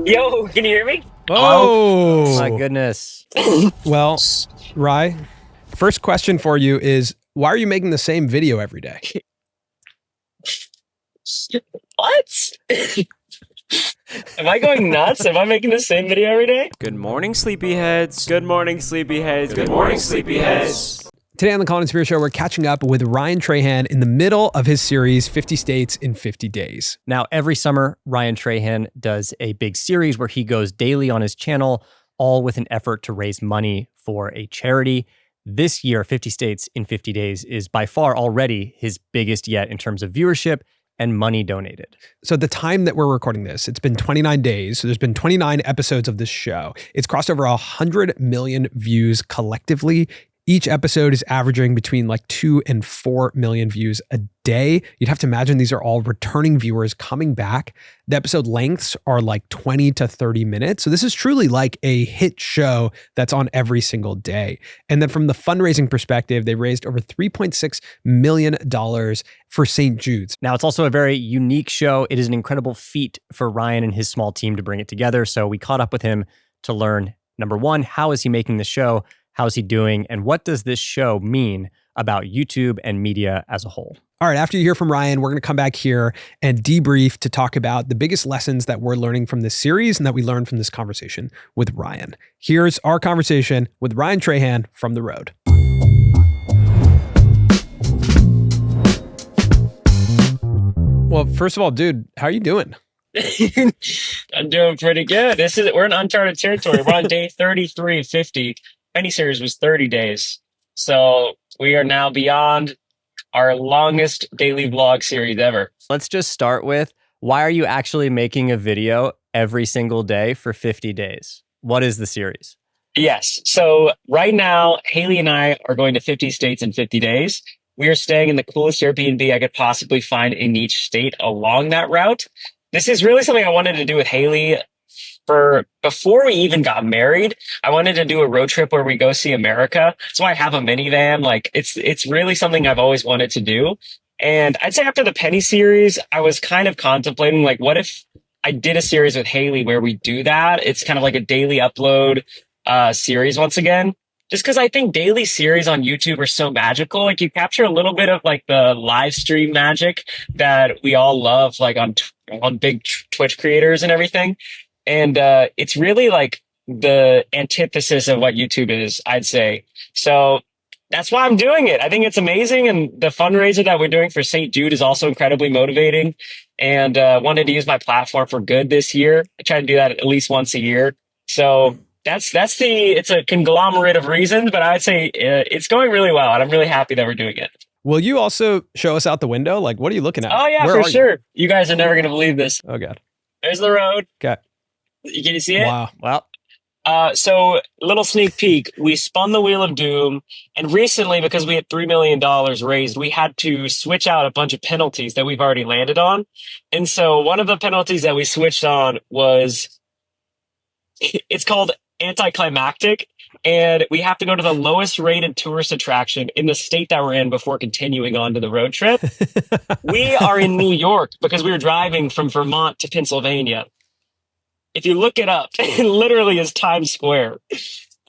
Yo, can you hear me? Oh my goodness. Well, Rye, first question for you is, why are you making the same video every day? What? Am I going nuts? Am I making the same video every day? Good morning, sleepyheads. Good morning, sleepyheads. Good morning, sleepyheads. Today on the Colin and Samir Show, we're catching up with Ryan Trahan in the middle of his series, 50 States in 50 Days. Now, every summer, Ryan Trahan does a big series where he goes daily on his channel, all with an effort to raise money for a charity. This year, 50 States in 50 Days is by far already his biggest yet in terms of viewership and money donated. So at the time that we're recording this, it's been 29 days. So there's been 29 episodes of this show. It's crossed over 100 million views collectively. Each episode is averaging between like 2 and 4 million views a day. You'd have to imagine these are all returning viewers coming back. The episode lengths are like 20 to 30 minutes. So this is truly like a hit show that's on every single day. And then from the fundraising perspective, they raised over $3.6 million for St. Jude's. Now, it's also a very unique show. It is an incredible feat for Ryan and his small team to bring it together. So we caught up with him to learn, number one, how is he making the show? How's he doing? And what does this show mean about YouTube and media as a whole? All right, after you hear from Ryan, we're going to come back here and debrief to talk about the biggest lessons that we're learning from this series and that we learned from this conversation with Ryan. Here's our conversation with Ryan Trahan from the road. Well, first of all, dude, how are you doing? I'm doing pretty good. We're in uncharted territory. We're on day 33, 50. Any series was 30 days. So we are now beyond our longest daily vlog series ever. Let's just start with, why are you actually making a video every single day for 50 days? What is the series? Yes. So right now, Haley and I are going to 50 states in 50 days. We are staying in the coolest Airbnb I could possibly find in each state along that route. This is really something I wanted to do with Haley before we even got married. I wanted to do a road trip where we go see America. That's why I have a minivan. Like it's really something I've always wanted to do. And I'd say after the Penny series, I was kind of contemplating, like, what if I did a series with Haley where we do that? It's kind of like a daily upload series once again. Just because I think daily series on YouTube are so magical. Like, you capture a little bit of like the live stream magic that we all love, like on big Twitch creators and everything. And it's really like the antithesis of what YouTube is, I'd say. So that's why I'm doing it. I think it's amazing. And the fundraiser that we're doing for St. Jude is also incredibly motivating, and wanted to use my platform for good this year. I try to do that at least once a year. So it's a conglomerate of reasons, but I'd say it's going really well. And I'm really happy that we're doing it. Will you also show us out the window? Like, what are you looking at? Oh, yeah, for sure. You guys are never going to believe this. Oh, God. There's the road. Okay. Can you see it? Wow. Well, so little sneak peek, we spun the Wheel of Doom, and recently, because we had $3 million raised, we had to switch out a bunch of penalties that we've already landed on. And so one of the penalties that we switched on it's called anticlimactic, and we have to go to the lowest rated tourist attraction in the state that we're in before continuing on to the road trip. We are in New York because we were driving from Vermont to Pennsylvania. If you look it up, it literally is Times Square.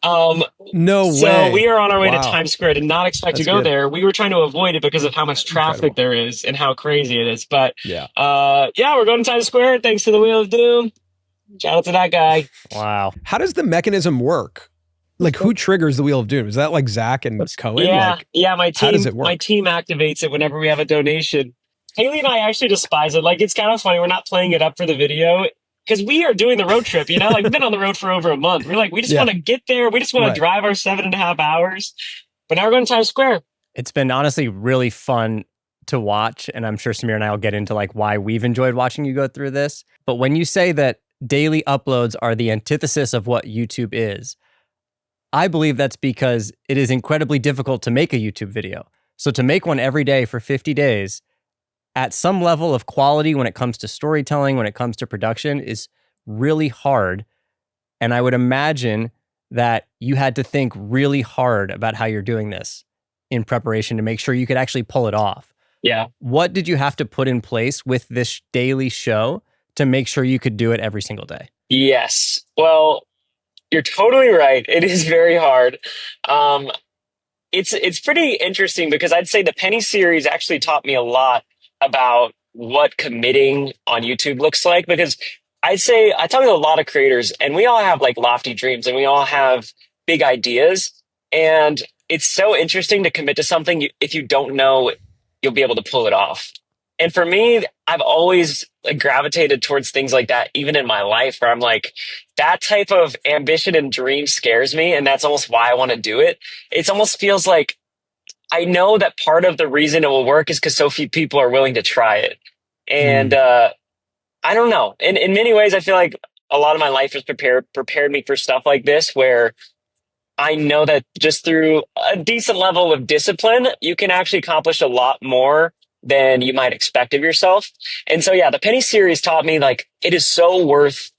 No way. So we are on our way to Times Square. Did not expect to go there. We were trying to avoid it because of how much traffic there is and how crazy it is. But we're going to Times Square thanks to the Wheel of Doom. Shout out to that guy. Wow. How does the mechanism work? Like, who triggers the Wheel of Doom? Is that like Zach and Cohen? My team. How does it work? My team activates it whenever we have a donation. Haley and I actually despise it. Like, it's kind of funny. We're not playing it up for the video, because we are doing the road trip, like we've been on the road for over a month. We're like, we just want to get there. We just want to drive our 7.5 hours. But now we're going to Times Square. It's been honestly really fun to watch. And I'm sure Samir and I will get into like why we've enjoyed watching you go through this. But when you say that daily uploads are the antithesis of what YouTube is, I believe that's because it is incredibly difficult to make a YouTube video. So to make one every day for 50 days, at some level of quality when it comes to storytelling, when it comes to production, is really hard. And I would imagine that you had to think really hard about how you're doing this in preparation to make sure you could actually pull it off. Yeah. What did you have to put in place with this daily show to make sure you could do it every single day? Yes. Well, you're totally right. It is very hard. Um, it's pretty interesting because I'd say the Penny series actually taught me a lot about what committing on YouTube looks like. Because I'd say I talk to a lot of creators, and we all have like lofty dreams, and we all have big ideas. And it's so interesting to commit to something if you don't know you'll be able to pull it off. And for me, I've always like gravitated towards things like that, even in my life, where I'm like, that type of ambition and dream scares me. And that's almost why I want to do it. It almost feels like I know that part of the reason it will work is because so few people are willing to try it. And I don't know. In many ways, I feel like a lot of my life has prepared me for stuff like this, where I know that just through a decent level of discipline, you can actually accomplish a lot more than you might expect of yourself. And so, yeah, the Penny series taught me like it is so worth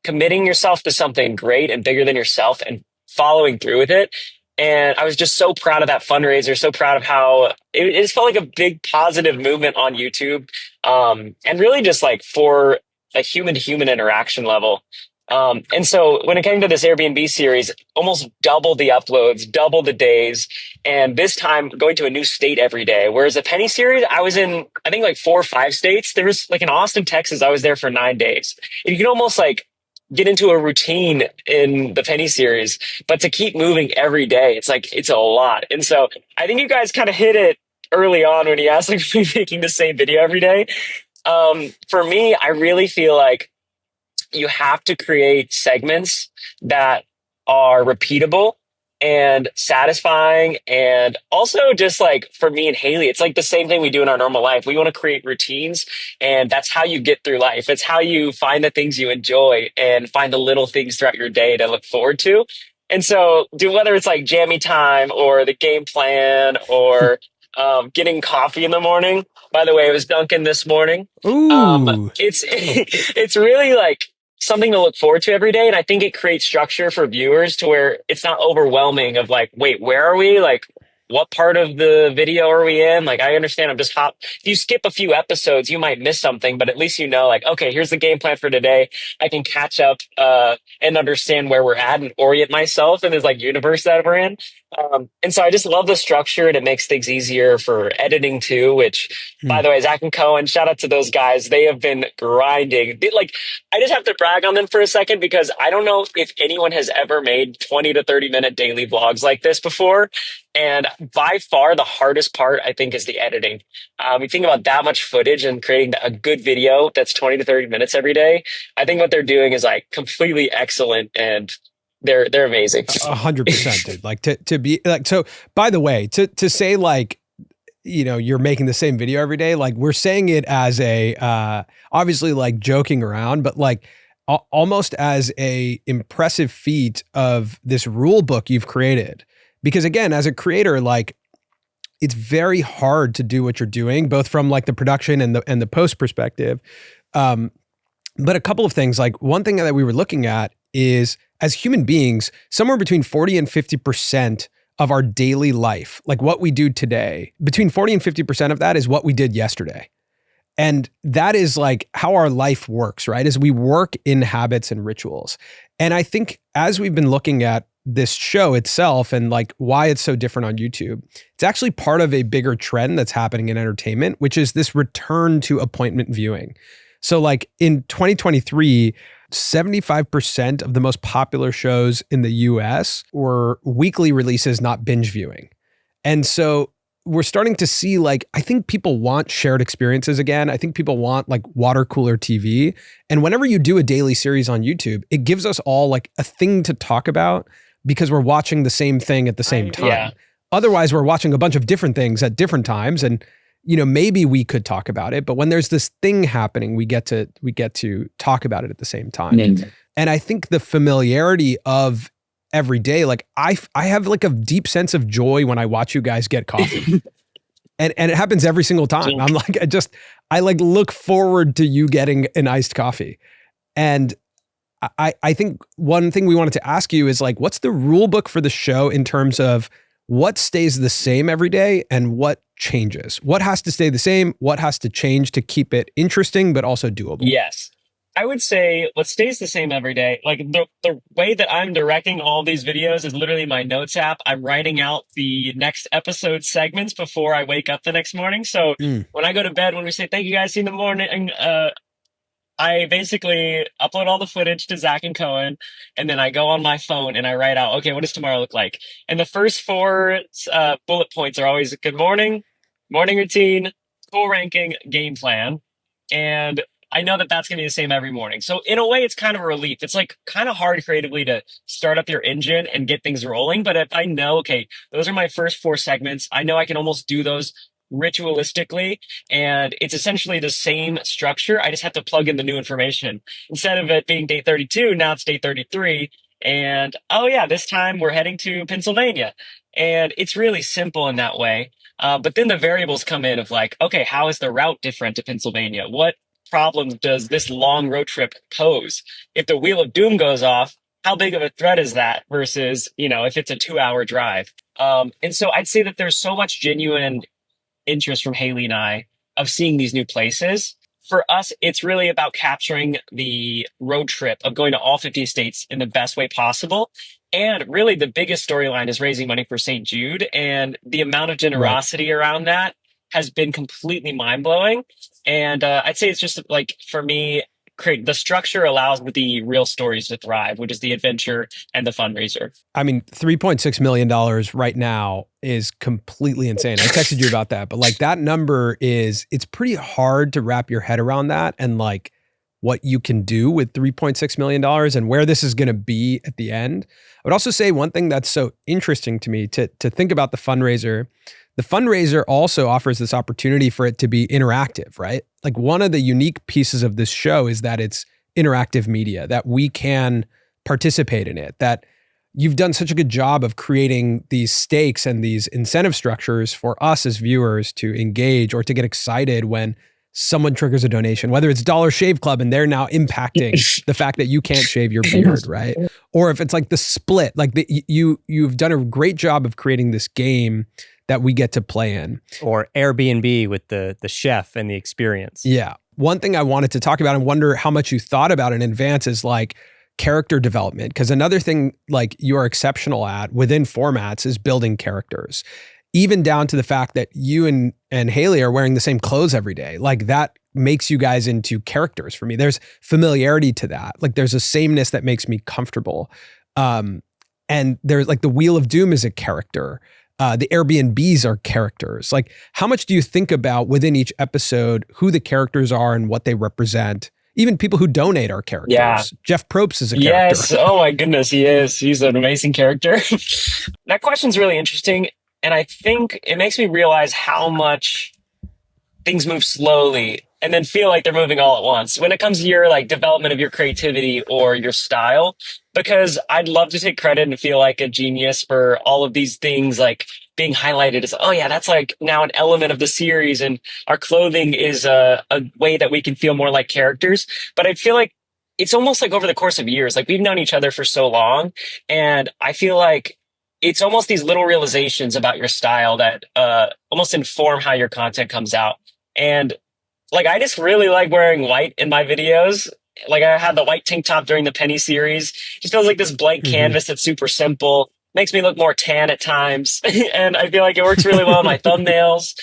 committing yourself to something great and bigger than yourself and following through with it. And I was just so proud of that fundraiser, so proud of how it just felt like a big positive movement on YouTube. And really just like for a human to human interaction level. And so when it came to this Airbnb series, almost doubled the uploads, doubled the days, and this time going to a new state every day. Whereas the Penny series, I was in, I think like 4 or 5 states. There was like in Austin, Texas, I was there for 9 days. And you can almost like get into a routine in the Penny series, but to keep moving every day, it's like, it's a lot. And so I think you guys kind of hit it early on when you asked like, me making the same video every day. For me, I really feel like you have to create segments that are repeatable and satisfying. And also just like for me and Haley, it's like the same thing we do in our normal life. We want to create routines, and that's how you get through life. It's how you find the things you enjoy and find the little things throughout your day to look forward to. And so whether it's like jammy time or the game plan or getting coffee in the morning. By the way, it was Dunkin' this morning. Ooh. It's really like something to look forward to every day. And I think it creates structure for viewers to where it's not overwhelming of like, wait, where are we? Like, what part of the video are we in? Like, I understand if you skip a few episodes, you might miss something, but at least you know, like, okay, here's the game plan for today. I can catch up, and understand where we're at and orient myself in this like universe that we're in. And so I just love the structure, and it makes things easier for editing too, which by the way, Zach and Cohen, shout out to those guys. They have been grinding. Like, I just have to brag on them for a second because I don't know if anyone has ever made 20 to 30 minute daily vlogs like this before. And by far the hardest part, I think, is the editing. You think about that much footage and creating a good video that's 20 to 30 minutes every day. I think what they're doing is like completely excellent, and they're amazing. 100%, dude. Like to be like, so by the way, to say like, you know, you're making the same video every day. Like, we're saying it as a, obviously like joking around, but like almost as a impressive feat of this rule book you've created. Because again, as a creator, like it's very hard to do what you're doing, both from like the production and the post perspective. But a couple of things, like one thing that we were looking at is, as human beings, somewhere between 40 and 50% of our daily life, like what we do today, between 40 and 50% of that is what we did yesterday. And that is like how our life works, right? Is we work in habits and rituals. And I think as we've been looking at this show itself and like why it's so different on YouTube, it's actually part of a bigger trend that's happening in entertainment, which is this return to appointment viewing. So like in 2023, 75% of the most popular shows in the US were weekly releases, not binge viewing. And so we're starting to see like, I think people want shared experiences again. I think people want like water cooler TV. And whenever you do a daily series on YouTube, it gives us all like a thing to talk about because we're watching the same thing at the same time. Yeah. Otherwise, we're watching a bunch of different things at different times. And you know, maybe we could talk about it, but when there's this thing happening, we get to talk about it at the same time. Mm-hmm. And I think the familiarity of every day, like I have like a deep sense of joy when I watch you guys get coffee. and it happens every single time. I'm like, I like look forward to you getting an iced coffee. And I think one thing we wanted to ask you is like, what's the rule book for the show in terms of what stays the same every day and what changes? What has to stay the same? What has to change to keep it interesting, but also doable? Yes. I would say what stays the same every day. Like the way that I'm directing all these videos is literally my notes app. I'm writing out the next episode segments before I wake up the next morning. So Mm. when I go to bed, when we say thank you guys, see you in the morning, I basically upload all the footage to Zach and Cohen, and then I go on my phone and I write out, okay, what does tomorrow look like? And the first four bullet points are always good morning, morning routine, school ranking, game plan. And I know that that's going to be the same every morning. So in a way, it's kind of a relief. It's like kind of hard creatively to start up your engine and get things rolling. But if I know, okay, those are my first four segments, I know I can almost do those ritualistically, and it's essentially the same structure. I just have to plug in the new information. Instead of it being day 32, now it's day 33. And oh, yeah, this time we're heading to Pennsylvania. And it's really simple in that way. But then the variables come in of like, okay, how is the route different to Pennsylvania? What problems does this long road trip pose? If the wheel of doom goes off, how big of a threat is that versus, if it's a 2 hour drive? And so I'd say that there's so much genuine interest from Haley and I of seeing these new places. For us, it's really about capturing the road trip of going to all 50 states in the best way possible. And really, the biggest storyline is raising money for St. Jude. And the amount of generosity around that has been completely mind blowing. And I'd say it's just like, for me, create the structure allows the real stories to thrive, which is the adventure and the fundraiser. I mean, $3.6 million right now is completely insane. I texted you about that, but like that number it's pretty hard to wrap your head around that and like what you can do with $3.6 million and where this is going to be at the end. I would also say one thing that's so interesting to me to think about the fundraiser. The fundraiser also offers this opportunity for it to be interactive, right? Like one of the unique pieces of this show is that it's interactive media, that we can participate in it, that you've done such a good job of creating these stakes and these incentive structures for us as viewers to engage or to get excited when someone triggers a donation, whether it's Dollar Shave Club and they're now impacting the fact that you can't shave your beard, right? Or if it's like the split, like you've done a great job of creating this game that we get to play in. Or Airbnb with the chef and the experience. Yeah. One thing I wanted to talk about and wonder how much you thought about in advance is like character development. Because another thing like you're exceptional at within formats is building characters. Even down to the fact that you and Haley are wearing the same clothes every day. Like that makes you guys into characters for me. There's familiarity to that. Like there's a sameness that makes me comfortable. And there's like the Wheel of Doom is a character. The Airbnbs are characters. Like, how much do you think about within each episode who the characters are and what they represent? Even people who donate are characters. Yeah. Jeff Probst is a character. Yes. Oh my goodness, he is. He's an amazing character. That question's really interesting, and I think it makes me realize how much things move slowly and then feel like they're moving all at once when it comes to your like development of your creativity or your style. Because I'd love to take credit and feel like a genius for all of these things like being highlighted as, oh yeah, that's like now an element of the series, and our clothing is a way that we can feel more like characters. But I feel like it's almost like over the course of years, like we've known each other for so long, and I feel like it's almost these little realizations about your style that almost inform how your content comes out. And like, I just really like wearing white in my videos. Like I had the white tank top during the Penny series. Just feels like this blank canvas that's super simple. Makes me look more tan at times. And I feel like it works really well in my thumbnails.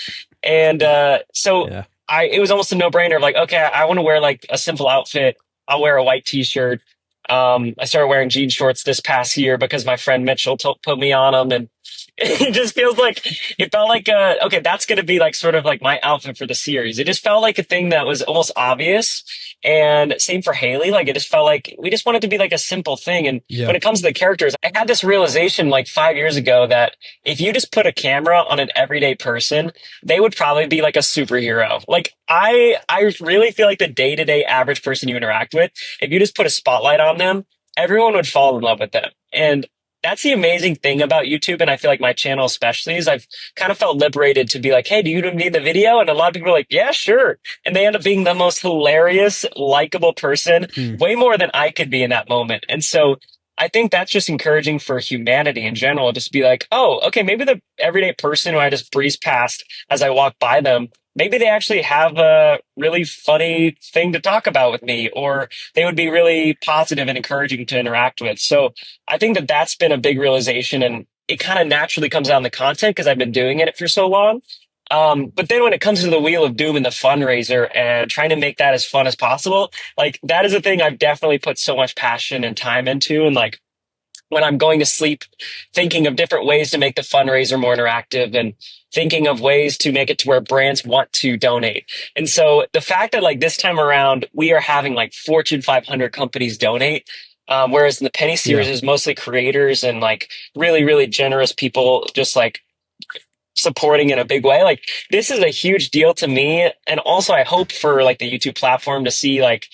And it was almost a no-brainer of like, okay, I want to wear like a simple outfit. I'll wear a white t-shirt. I started wearing jean shorts this past year because my friend Mitchell put me on them, and it just feels like it felt like okay, that's going to be like sort of like my outfit for the series. It just felt like a thing that was almost obvious. And same for Haley. Like it just felt like we just wanted to be like a simple thing. And when it comes to the characters, I had this realization like 5 years ago that if you just put a camera on an everyday person, they would probably be like a superhero. Like I really feel like the day-to-day average person you interact with, if you just put a spotlight on them, everyone would fall in love with them. And that's the amazing thing about YouTube, and I feel like my channel especially, is I've kind of felt liberated to be like, hey, do you need the video? And a lot of people are like, yeah, sure. And they end up being the most hilarious, likable person, way more than I could be in that moment. And so I think that's just encouraging for humanity in general, just be like, oh, okay, maybe the everyday person who I just breeze past as I walk by them maybe they actually have a really funny thing to talk about with me, or they would be really positive and encouraging to interact with. So I think that that's been a big realization, and it kind of naturally comes out in the content because I've been doing it for so long. But then when it comes to the wheel of doom and the fundraiser and trying to make that as fun as possible, like that is a thing I've definitely put so much passion and time into. And like when I'm going to sleep, thinking of different ways to make the fundraiser more interactive and thinking of ways to make it to where brands want to donate. And so the fact that like this time around, we are having like Fortune 500 companies donate. Whereas in the Penny series is mostly creators and like really, really generous people just like supporting in a big way. Like this is a huge deal to me. And also I hope for like the YouTube platform to see like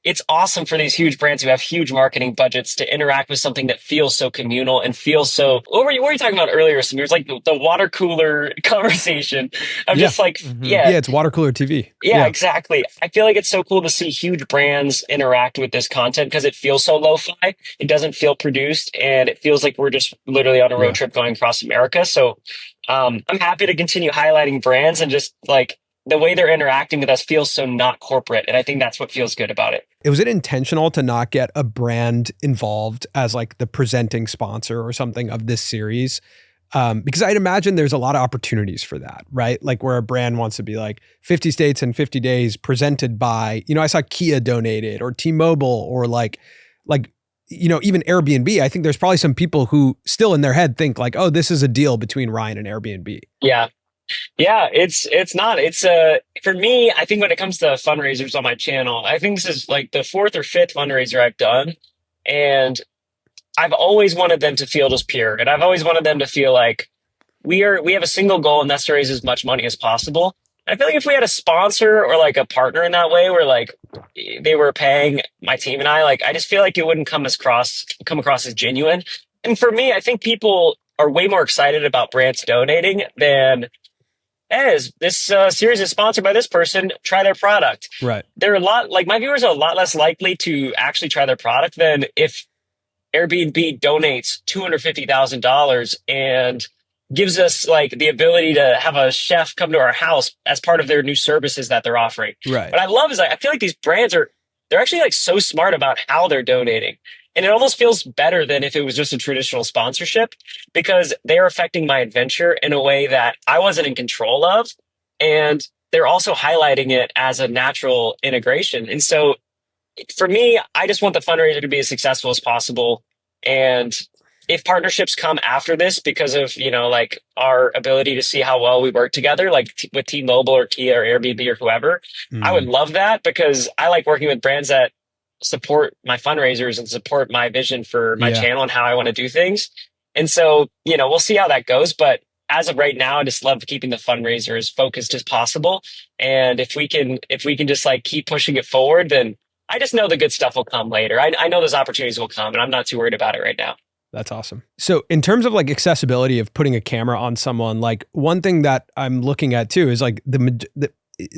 it's awesome for these huge brands who have huge marketing budgets to interact with something that feels so communal and feels so what were you talking about earlier, Samir? It's like the water cooler conversation of just like yeah, it's water cooler TV. Yeah, exactly. I feel like it's so cool to see huge brands interact with this content because it feels so lo-fi. It doesn't feel produced, and it feels like we're just literally on a road trip going across America. So I'm happy to continue highlighting brands, and just like the way they're interacting with us feels so not corporate. And I think that's what feels good about it. Was it intentional to not get a brand involved as like the presenting sponsor or something of this series? Because I'd imagine there's a lot of opportunities for that, right? Like where a brand wants to be like 50 states in 50 days presented by, I saw Kia donated or T-Mobile or like, even Airbnb. I think there's probably some people who still in their head think like, oh, this is a deal between Ryan and Airbnb. Yeah. Yeah, it's not. It's for me, I think when it comes to fundraisers on my channel, I think this is like the fourth or fifth fundraiser I've done. And I've always wanted them to feel just pure. And I've always wanted them to feel like we have a single goal, and that's to raise as much money as possible. And I feel like if we had a sponsor or like a partner in that way where like they were paying my team and I, like I just feel like it wouldn't come across as genuine. And for me, I think people are way more excited about brands donating than as this series is sponsored by this person, try their product. Right. They're a lot like my viewers are a lot less likely to actually try their product than if Airbnb donates $250,000 and gives us like the ability to have a chef come to our house as part of their new services that they're offering. Right. What I love is I feel like these brands they're actually like so smart about how they're donating. And it almost feels better than if it was just a traditional sponsorship because they're affecting my adventure in a way that I wasn't in control of. And they're also highlighting it as a natural integration. And so for me, I just want the fundraiser to be as successful as possible. And if partnerships come after this because of, like our ability to see how well we work together, like with T-Mobile or Kia or Airbnb or whoever, I would love that because I like working with brands that support my fundraisers and support my vision for my channel and how I want to do things. And so, we'll see how that goes. But as of right now, I just love keeping the fundraiser as focused as possible. And if we can just like keep pushing it forward, then I just know the good stuff will come later. I know those opportunities will come, and I'm not too worried about it right now. That's awesome. So in terms of like accessibility of putting a camera on someone, like one thing that I'm looking at too is like the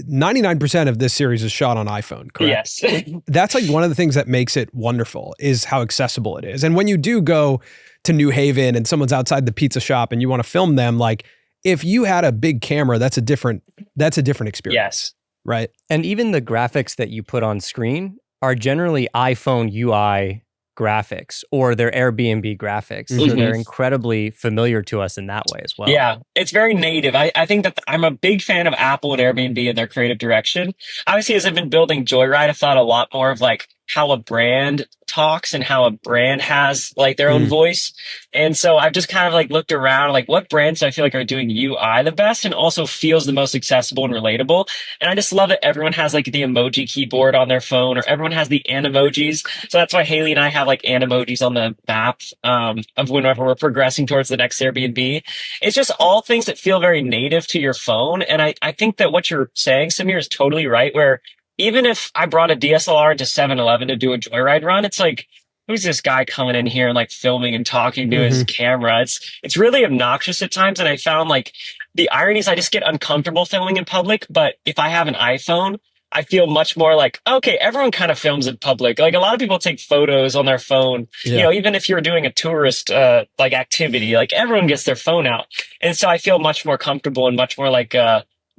99% of this series is shot on iPhone, correct? Yes. That's like one of the things that makes it wonderful is how accessible it is. And when you do go to New Haven and someone's outside the pizza shop and you want to film them, like if you had a big camera, that's a different experience. Yes. Right. And even the graphics that you put on screen are generally iPhone UI graphics or they're Airbnb graphics. So they're incredibly familiar to us in that way as well. Yeah, it's very native. I think that I'm a big fan of Apple and Airbnb and their creative direction. Obviously, as I've been building Joyride, I've thought a lot more of like how a brand talks and how a brand has like their own voice. And so I've just kind of like looked around, like what brands do I feel like are doing UI the best and also feels the most accessible and relatable. And I just love that everyone has like the emoji keyboard on their phone or everyone has the animojis. So that's why Haley and I have like animojis on the map of whenever we're progressing towards the next Airbnb. It's just all things that feel very native to your phone. And I think that what you're saying, Samir, is totally right, where even if I brought a DSLR into 7-Eleven to do a Joyride run, it's like, who's this guy coming in here and like filming and talking to his camera? It's really obnoxious at times. And I found like the irony is I just get uncomfortable filming in public. But if I have an iPhone, I feel much more like, okay, everyone kind of films in public. Like a lot of people take photos on their phone, even if you're doing a tourist like activity, like everyone gets their phone out. And so I feel much more comfortable and much more like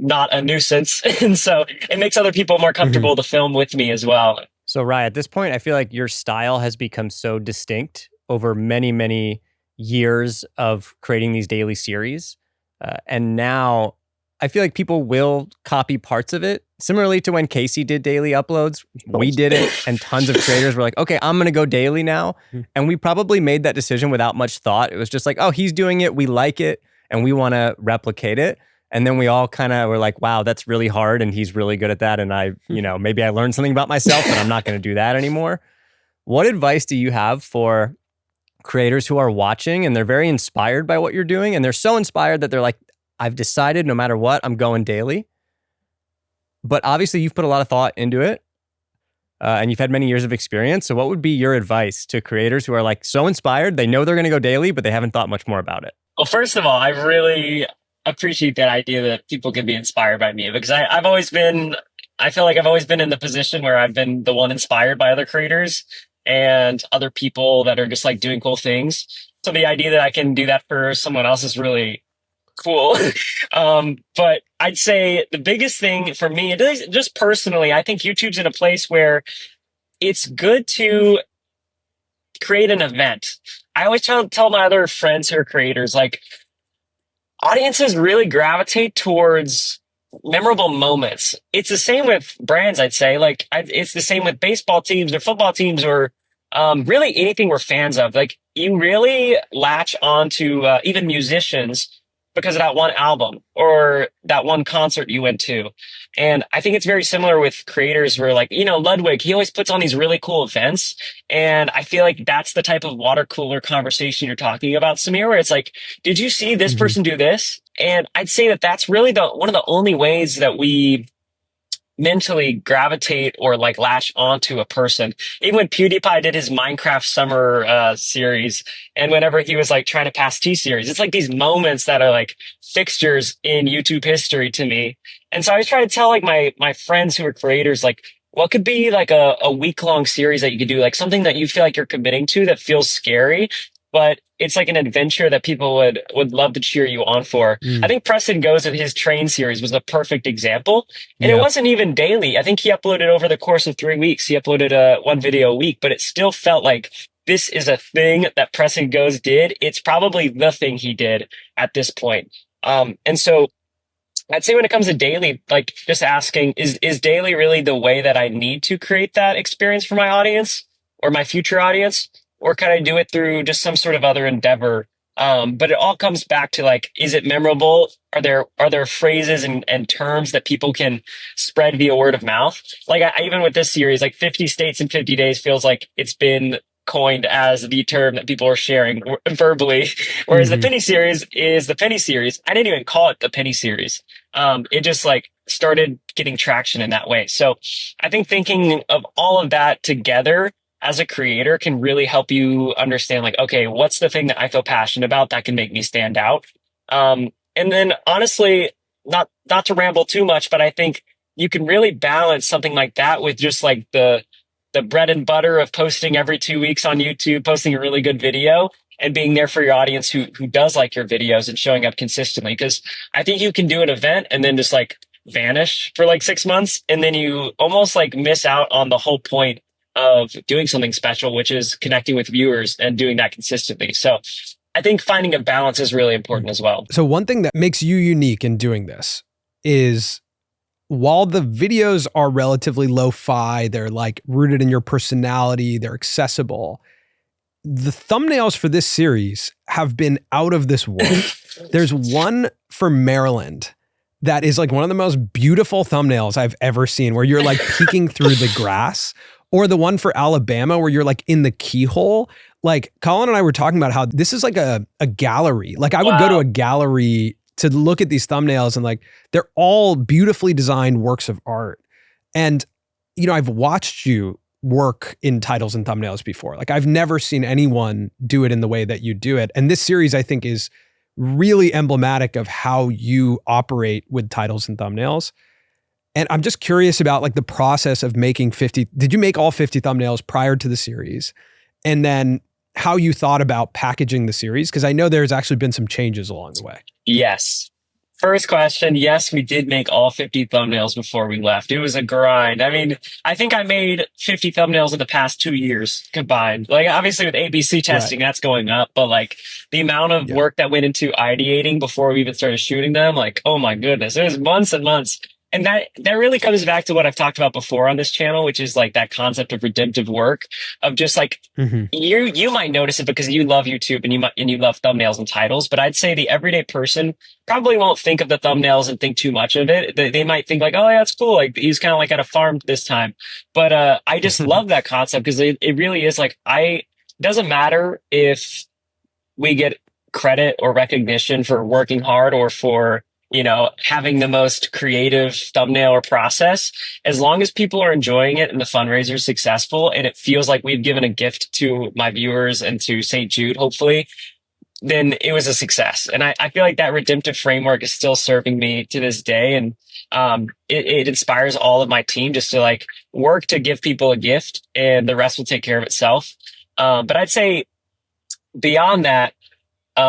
not a nuisance. And so it makes other people more comfortable to film with me as well. So, Rye, at this point, I feel like your style has become so distinct over many, many years of creating these daily series. And now I feel like people will copy parts of it. Similarly to when Casey did daily uploads, we did it, and tons of creators were like, okay, I'm going to go daily now. And we probably made that decision without much thought. It was just like, oh, he's doing it, we like it, and we want to replicate it. And then we all kind of were like, wow, that's really hard, and he's really good at that. And I, maybe I learned something about myself, but I'm not going to do that anymore. What advice do you have for creators who are watching and they're very inspired by what you're doing, and they're so inspired that they're like, I've decided no matter what, I'm going daily. But obviously you've put a lot of thought into it, and you've had many years of experience. So what would be your advice to creators who are like so inspired, they know they're going to go daily, but they haven't thought much more about it? Well, first of all, I really appreciate that idea that people can be inspired by me, because I feel like I've always been in the position where I've been the one inspired by other creators and other people that are just like doing cool things. So the idea that I can do that for someone else is really cool. But I'd say the biggest thing for me, just personally, I think YouTube's in a place where it's good to create an event. I always tell my other friends who are creators, like, audiences really gravitate towards memorable moments. It's the same with brands, I'd say. Like, it's the same with baseball teams or football teams or really anything we're fans of. Like, you really latch on to even musicians because of that one album or that one concert you went to. And I think it's very similar with creators where, like, Ludwig, he always puts on these really cool events. And I feel like that's the type of water cooler conversation you're talking about, Samir, where it's like, did you see this person do this? And I'd say that that's really one of the only ways that we mentally gravitate or like latch onto a person. Even when PewDiePie did his Minecraft summer series, and whenever he was like trying to pass T-series, it's like these moments that are like fixtures in YouTube history to me. And so I was trying to tell like my friends who are creators, like, what could be like a week-long series that you could do, like something that you feel like you're committing to that feels scary, but it's like an adventure that people would love to cheer you on for. I think Preston Goes with his train series was a perfect example. And it wasn't even daily. I think he uploaded over the course of 3 weeks. He uploaded one video a week, but it still felt like this is a thing that Preston Goes did. It's probably the thing he did at this point. And so I'd say when it comes to daily, like, just asking, is daily really the way that I need to create that experience for my audience or my future audience? Or can I do it through just some sort of other endeavor? But it all comes back to, like, is it memorable? Are there phrases and terms that people can spread via word of mouth? Like, even with this series, like 50 states in 50 days feels like it's been coined as the term that people are sharing verbally. Whereas the penny series is the penny series. I didn't even call it the penny series. It just like started getting traction in that way. So I think thinking of all of that together as a creator can really help you understand, like, okay, what's the thing that I feel passionate about that can make me stand out? And then honestly, not to ramble too much, but I think you can really balance something like that with just like the bread and butter of posting every 2 weeks on YouTube, posting a really good video and being there for your audience who does like your videos and showing up consistently. Because I think you can do an event and then just like vanish for like 6 months, and then you almost like miss out on the whole point of doing something special, which is connecting with viewers and doing that consistently. So I think finding a balance is really important as well. So one thing that makes you unique in doing this is, while the videos are relatively lo-fi, they're like rooted in your personality, they're accessible, the thumbnails for this series have been out of this world. There's one for Maryland that is like one of the most beautiful thumbnails I've ever seen, where you're like peeking through the grass. Or the one for Alabama where you're like in the keyhole. Like, Colin and I were talking about how this is like a gallery. Like, I would go to a gallery to look at these thumbnails, and like, they're all beautifully designed works of art. And, I've watched you work in titles and thumbnails before. Like, I've never seen anyone do it in the way that you do it. And this series, I think, is really emblematic of how you operate with titles and thumbnails. And I'm just curious about like the process of making 50. Did you make all 50 thumbnails prior to the series? And then how you thought about packaging the series? Because I know there's actually been some changes along the way. Yes. First question, yes, we did make all 50 thumbnails before we left. It was a grind. I mean, I think I made 50 thumbnails in the past 2 years combined. Like, obviously with ABC testing, that's going up, but like the amount of work that went into ideating before we even started shooting them, like, oh my goodness, it was months and months. And that really comes back to what I've talked about before on this channel, which is like that concept of redemptive work, of just like you might notice it because you love YouTube and you love thumbnails and titles, but I'd say the everyday person probably won't think of the thumbnails and think too much of it. They might think like, oh yeah, that's cool. Like he's kind of like at a farm this time. But I just love that concept because it really is like it doesn't matter if we get credit or recognition for working hard or for having the most creative thumbnail or process, as long as people are enjoying it and the fundraiser is successful and it feels like we've given a gift to my viewers and to St. Jude, hopefully, then it was a success. And I feel like that redemptive framework is still serving me to this day. And it inspires all of my team just to like work to give people a gift and the rest will take care of itself. But I'd say beyond that,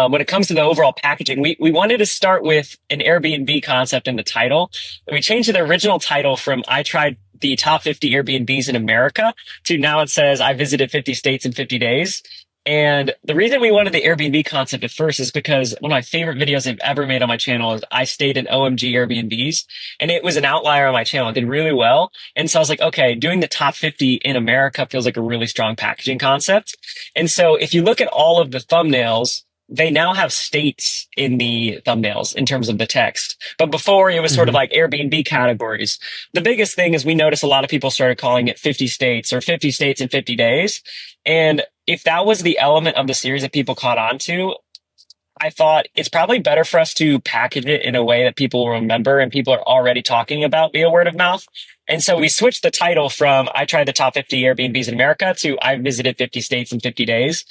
when it comes to the overall packaging, we wanted to start with an Airbnb concept in the title. We changed the original title from I tried the top 50 Airbnbs in America to now it says I visited 50 states in 50 days. And the reason we wanted the Airbnb concept at first is because one of my favorite videos I've ever made on my channel is I stayed in OMG Airbnbs, and it was an outlier on my channel. It did really well. And so I was like, okay, doing the top 50 in America feels like a really strong packaging concept. And so if you look at all of the thumbnails, they now have states in the thumbnails in terms of the text. But before it was sort of like Airbnb categories. The biggest thing is we noticed a lot of people started calling it 50 states or 50 states in 50 days. And if that was the element of the series that people caught on to, I thought it's probably better for us to package it in a way that people will remember and people are already talking about via word of mouth. And so we switched the title from I tried the top 50 Airbnbs in America to I visited 50 states in 50 days.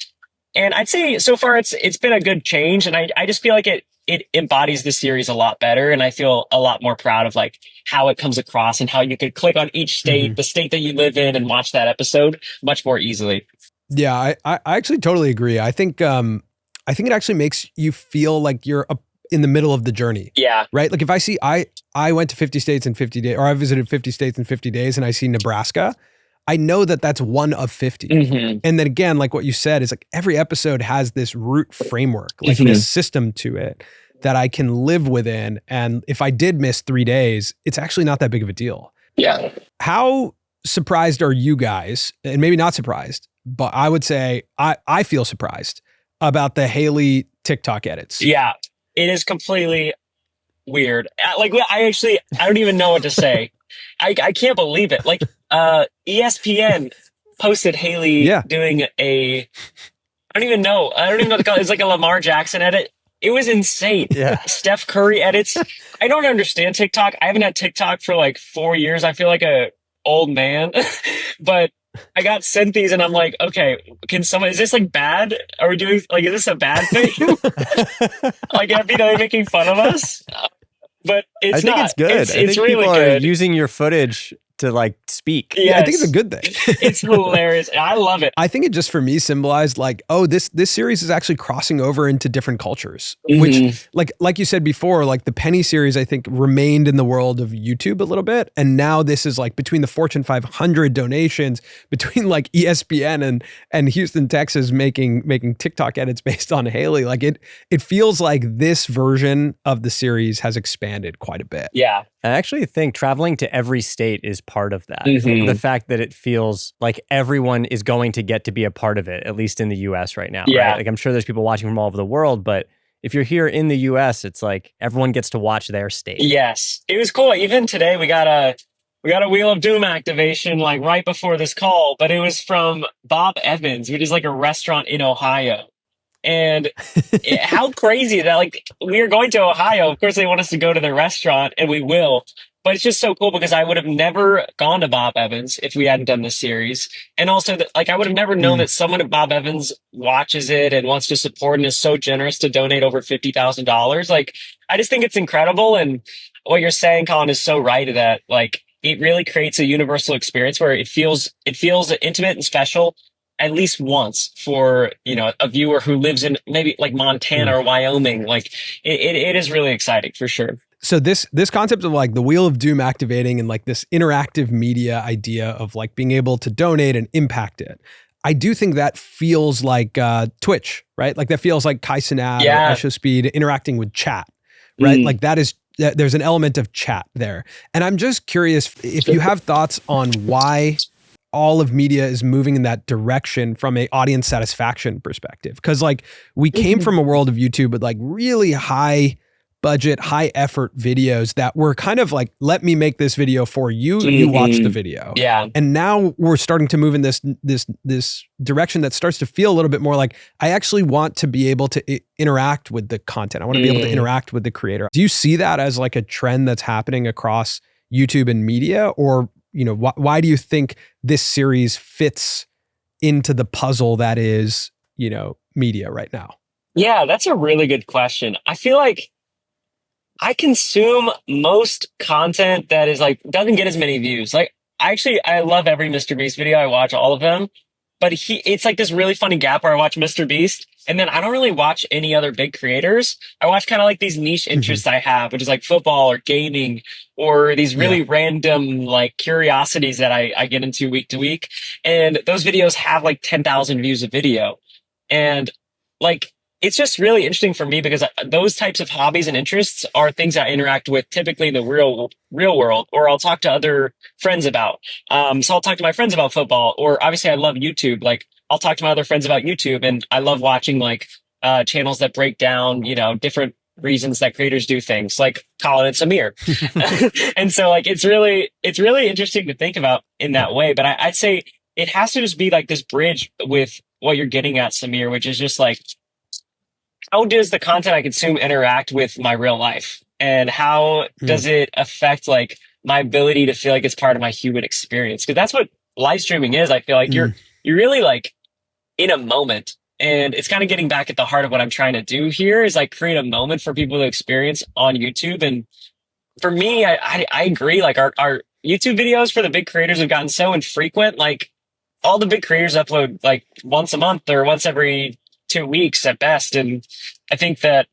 And I'd say so far it's been a good change. And I just feel like it embodies the series a lot better. And I feel a lot more proud of like how it comes across and how you could click on each state, the state that you live in, and watch that episode much more easily. Yeah, I actually totally agree. I think it actually makes you feel like you're in the middle of the journey. Yeah. Right? Like if I see I went to 50 states in 50 days, or I visited 50 states in 50 days and I see Nebraska, I know that that's one of 50. And then again, like what you said is like every episode has this root framework, like this system to it that I can live within. And if I did miss 3 days, it's actually not that big of a deal. Yeah. How surprised are you guys? And maybe not surprised, but I would say I feel surprised about the Haley TikTok edits. Yeah. It is completely weird. Like I don't even know what to say. I can't believe it. Like ESPN posted Haley doing I don't even know what to call it. It's like a Lamar Jackson edit. It was insane. Yeah. Steph Curry edits. I don't understand TikTok. I haven't had TikTok for like 4 years. I feel like a old man, but I got sent these and I'm like, okay, is this like bad? Are we doing like, is this a bad thing? Like, are they making fun of us? But it's I think not. It's good. It's think really people good. are using your footage to like speak. Yes. Yeah, I think it's a good thing. It's hilarious. I love it. I think it just for me symbolized like, oh, this series is actually crossing over into different cultures, which like you said before, like the Penny series, I think remained in the world of YouTube a little bit. And now this is like between the Fortune 500 donations, between like ESPN and Houston, Texas, making TikTok edits based on Haley. Like it feels like this version of the series has expanded quite a bit. Yeah. I actually think traveling to every state is part of that. The fact that it feels like everyone is going to get to be a part of it, at least in the US right now. Yeah. Right? Like I'm sure there's people watching from all over the world, but if you're here in the US, it's like everyone gets to watch their state. Yes. It was cool. Even today we got a Wheel of Doom activation like right before this call, but it was from Bob Evans, which is like a restaurant in Ohio. And how crazy is that, like, we are going to Ohio. Of course, they want us to go to their restaurant, and we will. But it's just so cool because I would have never gone to Bob Evans if we hadn't done this series. And also, like, I would have never known that someone at Bob Evans watches it and wants to support and is so generous to donate over $50,000. Like, I just think it's incredible. And what you're saying, Colin, is so right that, like, it really creates a universal experience where it feels intimate and special. at least once for, you know, a viewer who lives in maybe like Montana or Wyoming. Like it is really exciting for sure. So this concept of like the wheel of doom activating and like this interactive media idea of like being able to donate and impact it, I do think that feels like Twitch, right? Like that feels like Kai Cenat or IShowSpeed interacting with chat, right? Like there's an element of chat there. And I'm just curious if you have thoughts on why all of media is moving in that direction from a audience satisfaction perspective. Because like we came from a world of YouTube with like really high budget, high effort videos that were kind of like, let me make this video for you, you watch the video. Yeah. And now we're starting to move in this direction that starts to feel a little bit more like, I actually want to be able to interact with the content. I want to be able to interact with the creator. Do you see that as like a trend that's happening across YouTube and media? Or, you know, why do you think this series fits into the puzzle that is, you know, media right now? Yeah, that's a really good question. I feel like I consume most content that is like, doesn't get as many views. Like I love every Mr. Beast video. I watch all of them, but it's like this really funny gap where I watch Mr. Beast and then I don't really watch any other big creators. I watch kind of like these niche interests I have, which is like football or gaming or these really random like curiosities that I get into week to week. And those videos have like 10,000 views a video. And like, it's just really interesting for me because those types of hobbies and interests are things I interact with typically in the real world, or I'll talk to other friends about. So I'll talk to my friends about football, or obviously I love YouTube. Like I'll talk to my other friends about YouTube, and I love watching like channels that break down, you know, different reasons that creators do things, like Colin and Samir. And so like it's really interesting to think about in that way. But I'd say it has to just be like this bridge with what you're getting at, Samir, which is just like, how does the content I consume interact with my real life? And how does it affect like my ability to feel like it's part of my human experience? Because that's what live streaming is. I feel like you're really like in a moment. And it's kind of getting back at the heart of what I'm trying to do here is like create a moment for people to experience on YouTube. And for me, I agree. Like our YouTube videos for the big creators have gotten so infrequent. Like all the big creators upload like once a month or once every 2 weeks at best. And I think that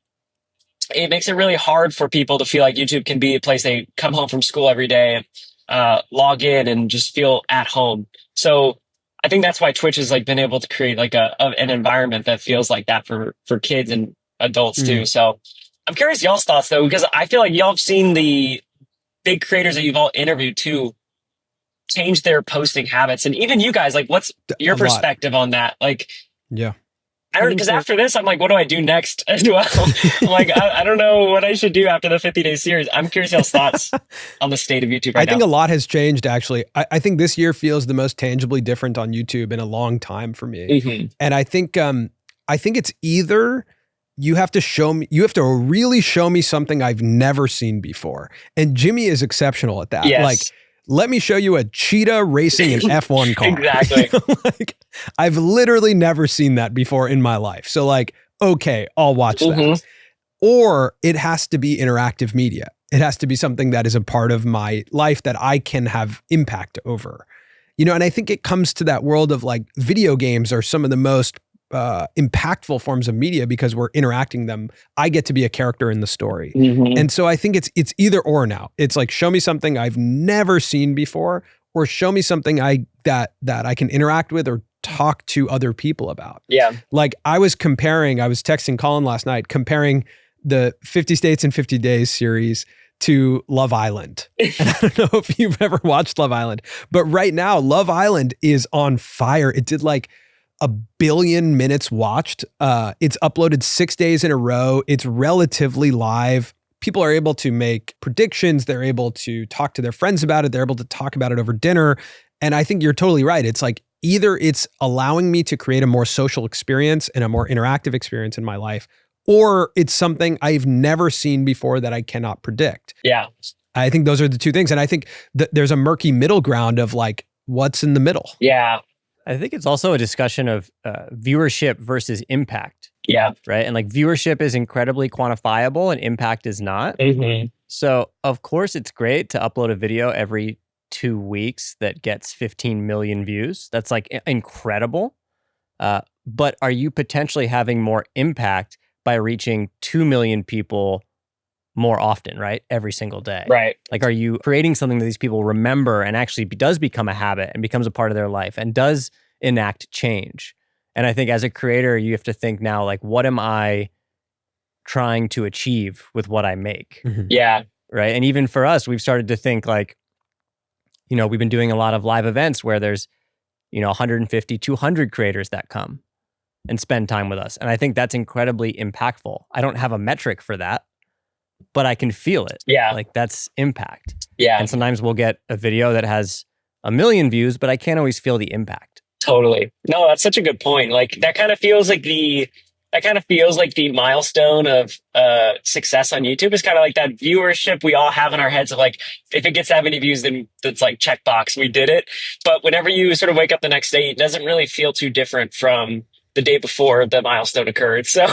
it makes it really hard for people to feel like YouTube can be a place they come home from school every day and log in and just feel at home. So I think that's why Twitch has like been able to create like an environment that feels like that for kids and adults too. So I'm curious y'all's thoughts though, because I feel like y'all have seen the big creators that you've all interviewed too change their posting habits. And even you guys, like what's your perspective on that? Like, I don't, because after this, I'm like, what do I do next as well? I'm like, I don't know what I should do after the 50-day series. I'm curious y'all's thoughts on the state of YouTube right now. I think a lot has changed, actually. I think this year feels the most tangibly different on YouTube in a long time for me. And I think it's either you have to really show me something I've never seen before. And Jimmy is exceptional at that. Yes. Like, let me show you a cheetah racing an F1 car. Exactly. Like, I've literally never seen that before in my life. So like, okay, I'll watch that. Or it has to be interactive media. It has to be something that is a part of my life that I can have impact over. You know, and I think it comes to that world of like video games are some of the most impactful forms of media because we're interacting them. I get to be a character in the story. And so I think it's either or now. It's like, show me something I've never seen before, or show me something that I can interact with or talk to other people about. Yeah. Like I was texting Colin last night, comparing the 50 States in 50 Days series to Love Island. And I don't know if you've ever watched Love Island, but right now Love Island is on fire. It did like 1 billion minutes watched. It's uploaded 6 days in a row. It's relatively live. People are able to make predictions. They're able to talk to their friends about it. They're able to talk about it over dinner. And I think you're totally right. It's like either it's allowing me to create a more social experience and a more interactive experience in my life, or it's something I've never seen before that I cannot predict. Yeah. I think those are the two things. And I think that there's a murky middle ground of like, what's in the middle? Yeah. I think it's also a discussion of viewership versus impact. Yeah. Right. And like viewership is incredibly quantifiable and impact is not. So of course it's great to upload a video every 2 weeks that gets 15 million views. That's like incredible. But are you potentially having more impact by reaching 2 million people more often, right? Every single day. Right. Like, are you creating something that these people remember and actually does become a habit and becomes a part of their life and does enact change? And I think as a creator, you have to think now, like, what am I trying to achieve with what I make? Yeah. Right. And even for us, we've started to think like, we've been doing a lot of live events where there's, 150, 200 creators that come and spend time with us. And I think that's incredibly impactful. I don't have a metric for that, but I can feel it. Yeah. Like, that's impact. Yeah. And sometimes we'll get a video that has 1 million views, but I can't always feel the impact. Totally. No, that's such a good point. Like that kind of feels like the milestone of success on YouTube is kind of like that viewership we all have in our heads of like, if it gets that many views, then it's like checkbox, we did it. But whenever you sort of wake up the next day, it doesn't really feel too different from the day before the milestone occurred. So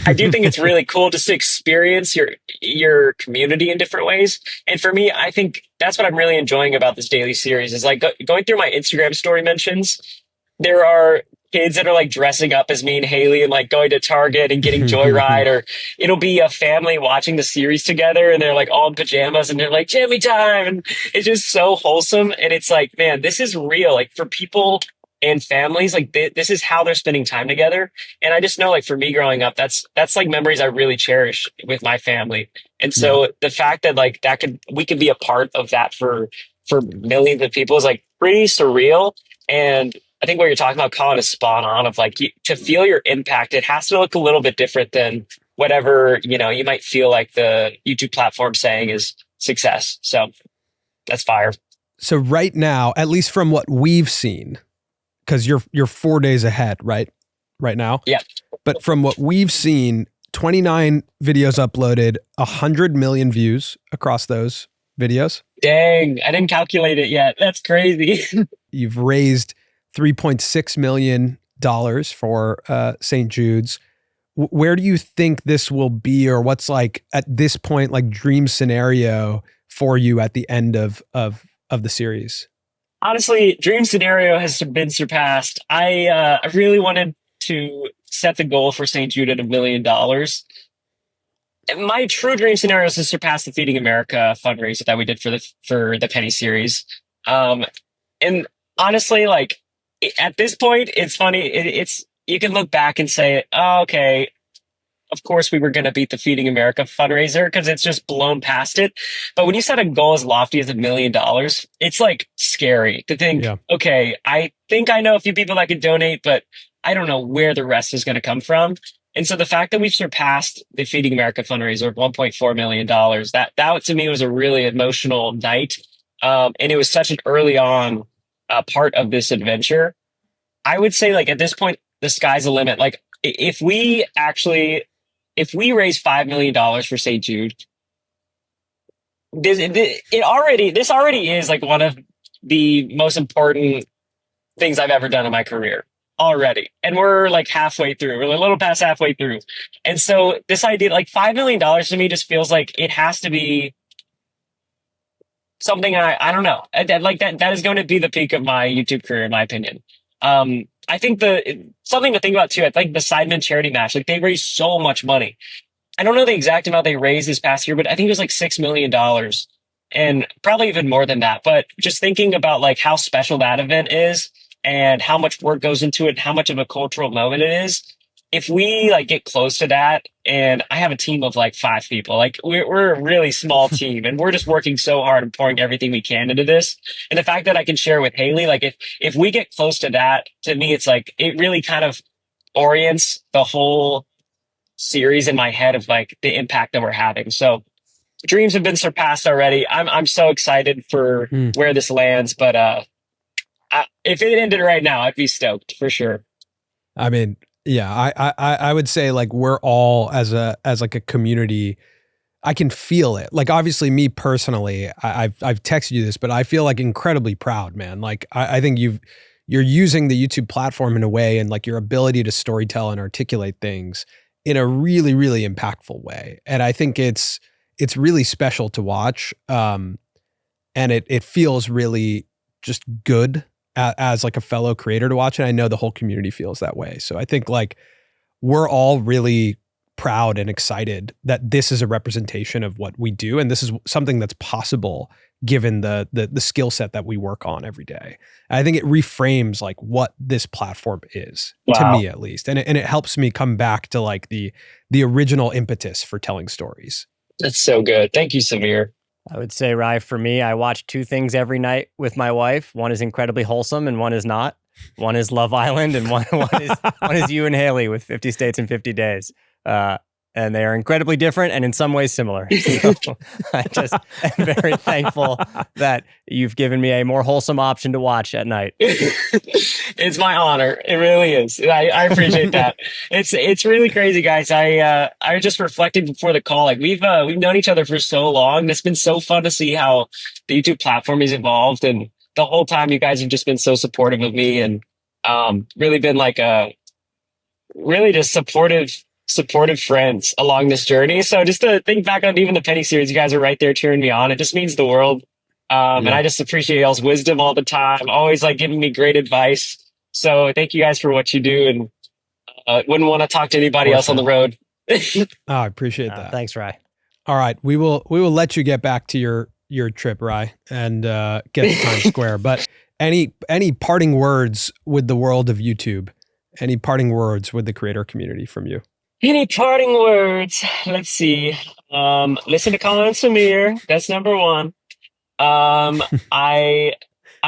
I do think it's really cool just to experience your community in different ways. And for me, I think that's what I'm really enjoying about this daily series is like going through my Instagram story mentions. There are kids that are like dressing up as me and Haley and like going to Target and getting Joyride, or it'll be a family watching the series together and they're like all in pajamas and they're like Jimmy time. And it's just so wholesome. And it's like, man, this is real. Like for people and families, like this is how they're spending time together. And I just know like for me growing up, that's like memories I really cherish with my family. And so the fact that like we could be a part of that for millions of people is like pretty surreal. And I think what you're talking about, Colin, is spot on of like to feel your impact. It has to look a little bit different than whatever, you might feel like the YouTube platform saying is success. So that's fire. So right now, at least from what we've seen, because you're 4 days ahead, right? Right now? Yeah. But from what we've seen, 29 videos uploaded, 100 million views across those videos. Dang, I didn't calculate it yet. That's crazy. You've raised $3.6 million for St. Jude's. Where do you think this will be, or what's like at this point, like dream scenario for you at the end of the series? Honestly, dream scenario has been surpassed. I really wanted to set the goal for St. Jude at $1 million. My true dream scenario is to surpass the Feeding America fundraiser that we did for the Penny series. And honestly, like at this point, it's funny. It's you can look back and say, oh, okay, of course we were going to beat the Feeding America fundraiser because it's just blown past it. But when you set a goal as lofty as $1 million, it's like scary to think, okay, I think I know a few people that could donate, but I don't know where the rest is going to come from. And so the fact that we've surpassed the Feeding America fundraiser of $1.4 million, that to me was a really emotional night. And it was such an early on part of this adventure. I would say like at this point, the sky's the limit. Like if we raise $5 million for St. Jude, this already is like one of the most important things I've ever done in my career already. And we're like halfway through, we're a little past halfway through. And so this idea, like $5 million to me just feels like it has to be something I don't know. That is going to be the peak of my YouTube career, in my opinion. I think something to think about too, I think the Sidemen charity match, like they raised so much money. I don't know the exact amount they raised this past year, but I think it was like $6 million and probably even more than that. But just thinking about like how special that event is and how much work goes into it, and how much of a cultural moment it is. If we like get close to that, and I have a team of like 5 people, like we're a really small team and we're just working so hard and pouring everything we can into this. And the fact that I can share with Haley, like if we get close to that, to me, it's like, it really kind of orients the whole series in my head of like the impact that we're having. So dreams have been surpassed already. I'm so excited for where this lands, but if it ended right now, I'd be stoked for sure. I mean, yeah, I would say like we're all as like a community, I can feel it. Like obviously me personally, I've texted you this, but I feel like incredibly proud, man. Like I think you're using the YouTube platform in a way, and like your ability to storytell and articulate things in a really, really impactful way. And I think it's really special to watch. And it feels really just good as like a fellow creator to watch, and I know the whole community feels that way. So I think like we're all really proud and excited that this is a representation of what we do, and this is something that's possible given the skill set that we work on every day. I think it reframes like what this platform is, to me at least, and it helps me come back to like the original impetus for telling stories. That's so good. Thank you, Samir. I would say, Rye, for me, I watch two things every night with my wife. One is incredibly wholesome and one is not. One is Love Island and one is you and Haley with 50 States in 50 Days. And they are incredibly different and in some ways similar. So I just am very thankful that you've given me a more wholesome option to watch at night. It's my honor. It really is. I appreciate that. It's really crazy, guys. I just reflected before the call. Like we've known each other for so long. It's been so fun to see how the YouTube platform has evolved, and the whole time you guys have just been so supportive of me, and really been like really just supportive friends along this journey. So just to think back on even the Penny series, you guys are right there cheering me on. It just means the world. And I just appreciate y'all's wisdom all the time, always like giving me great advice. So thank you guys for what you do, and wouldn't want to talk to anybody else on the road. I appreciate that. Thanks, Rye. All right. We will let you get back to your trip, Rye, and get to Times Square. But any parting words with the world of YouTube? Any parting words with the creator community from you? Any parting words? Let's see. Listen to Colin and Samir. That's number one. I'm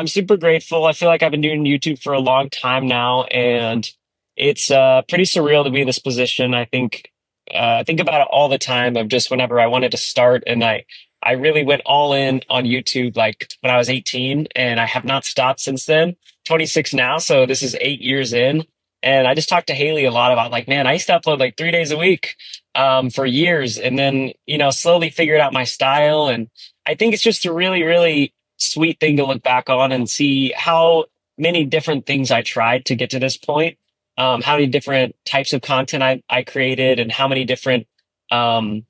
super grateful. I feel like I've been doing YouTube for a long time now, and it's pretty surreal to be in this position. I think about it all the time of just whenever I wanted to start, and I really went all in on YouTube like when I was 18, and I have not stopped since then. 26 now, so this is 8 years in. And I just talked to Haley a lot about like, man, I used to upload like 3 days a week for years, and then, slowly figured out my style. And I think it's just a really, really sweet thing to look back on and see how many different things I tried to get to this point, how many different types of content I created, and how many different, I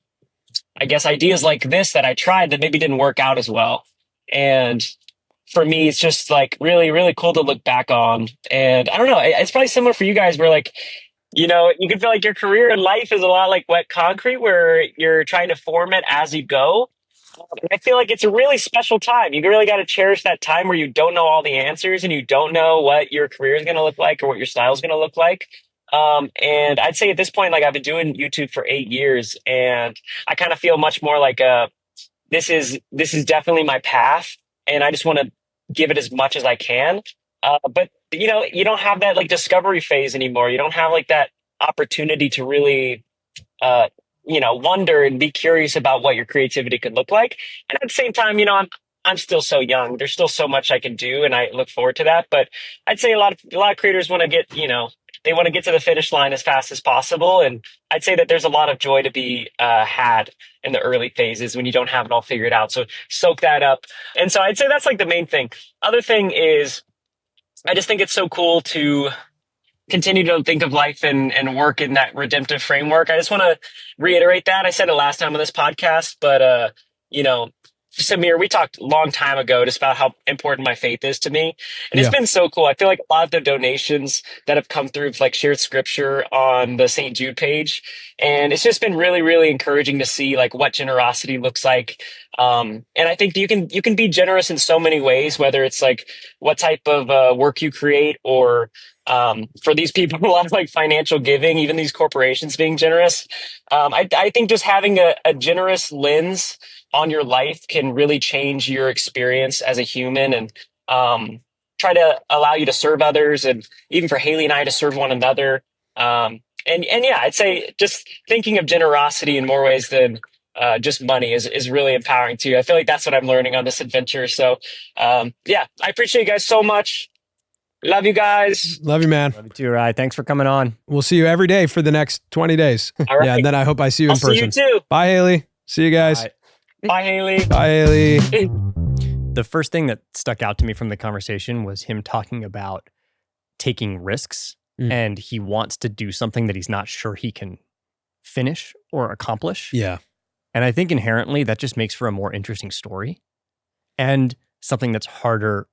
guess, ideas like this that I tried that maybe didn't work out as well. And for me, it's just like really, really cool to look back on. And I don't know, it's probably similar for you guys where like, you can feel like your career in life is a lot like wet concrete where you're trying to form it as you go. And I feel like it's a really special time. You really got to cherish that time where you don't know all the answers and you don't know what your career is going to look like or what your style is going to look like. And I'd say at this point, like I've been doing YouTube for 8 years, and I kind of feel much more like this is definitely my path, and I just want to give it as much as I can. But you don't have that like discovery phase anymore. You don't have like that opportunity to really, wonder and be curious about what your creativity could look like. And at the same time, I'm still so young. There's still so much I can do, and I look forward to that. But I'd say a lot of creators want to get, they want to get to the finish line as fast as possible. And I'd say that there's a lot of joy to be had in the early phases when you don't have it all figured out. So soak that up. And so I'd say that's like the main thing. Other thing is, I just think it's so cool to continue to think of life and work in that redemptive framework. I just want to reiterate that. I said it last time on this podcast, but, Samir, we talked a long time ago just about how important my faith is to me. And it's been so cool. I feel like a lot of the donations that have come through have like shared scripture on the St. Jude page. And it's just been really, really encouraging to see like what generosity looks like. And I think you can be generous in so many ways, whether it's like what type of work you create, or for these people, a lot of like financial giving, even these corporations being generous. I think just having a generous lens on your life can really change your experience as a human, and try to allow you to serve others, and even for Haley and I to serve one another. And yeah, I'd say just thinking of generosity in more ways than just money is really empowering too. I feel like that's what I'm learning on this adventure. So yeah, I appreciate you guys so much. Love you guys. Love you, man. Love you too, Rye. Thanks for coming on. We'll see you every day for the next 20 days. All right. Yeah, and then I hope I see you in person. See you too. Bye, Haley. See you guys. Bye. Bye, Haley. Bye, Haley. The first thing that stuck out to me from the conversation was him talking about taking risks, and he wants to do something that he's not sure he can finish or accomplish. Yeah. And I think inherently that just makes for a more interesting story, and something that's harder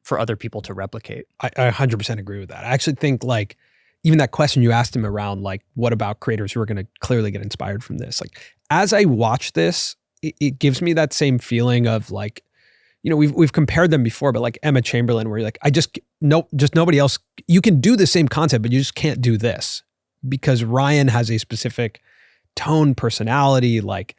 for other people to replicate. I 100% agree with that. I actually think like even that question you asked him around like, what about creators who are going to clearly get inspired from this? Like as I watch this, it gives me that same feeling of like, you know, we've compared them before, but like Emma Chamberlain, where you're like, just nobody else, you can do the same concept, but you just can't do this because Ryan has a specific tone, personality, like,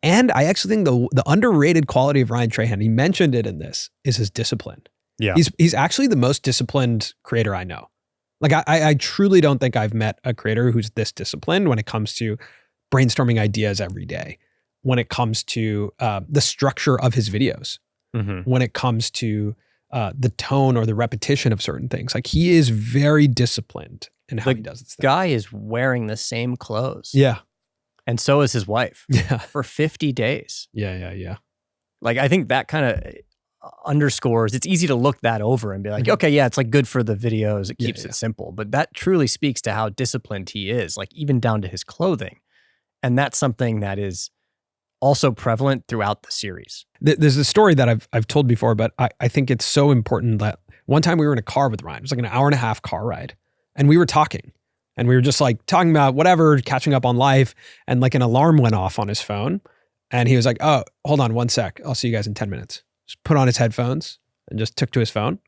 and I actually think the underrated quality of Ryan Trahan, he mentioned it in this, is his discipline. Yeah. He's actually the most disciplined creator I know. Like I truly don't think I've met a creator who's this disciplined when it comes to brainstorming ideas every day, when it comes to the structure of his videos, when it comes to the tone or the repetition of certain things. Like he is very disciplined in how he does this thing. Guy is wearing the same clothes. Yeah. And so is his wife. Yeah. For 50 days. Yeah. Like I think that kind of underscores, it's easy to look that over and be like, okay, yeah, it's like good for the videos. It keeps it simple. But that truly speaks to how disciplined he is, like even down to his clothing. And that's something that is also prevalent throughout the series. There's a story that I've told before, but I think it's so important that one time we were in a car with Ryan. It was like an hour and a half car ride. And we were talking. And we were just like talking about whatever, catching up on life. And like an alarm went off on his phone. And he was like, oh, hold on 1 sec. I'll see you guys in 10 minutes. Just put on his headphones and just took to his phone.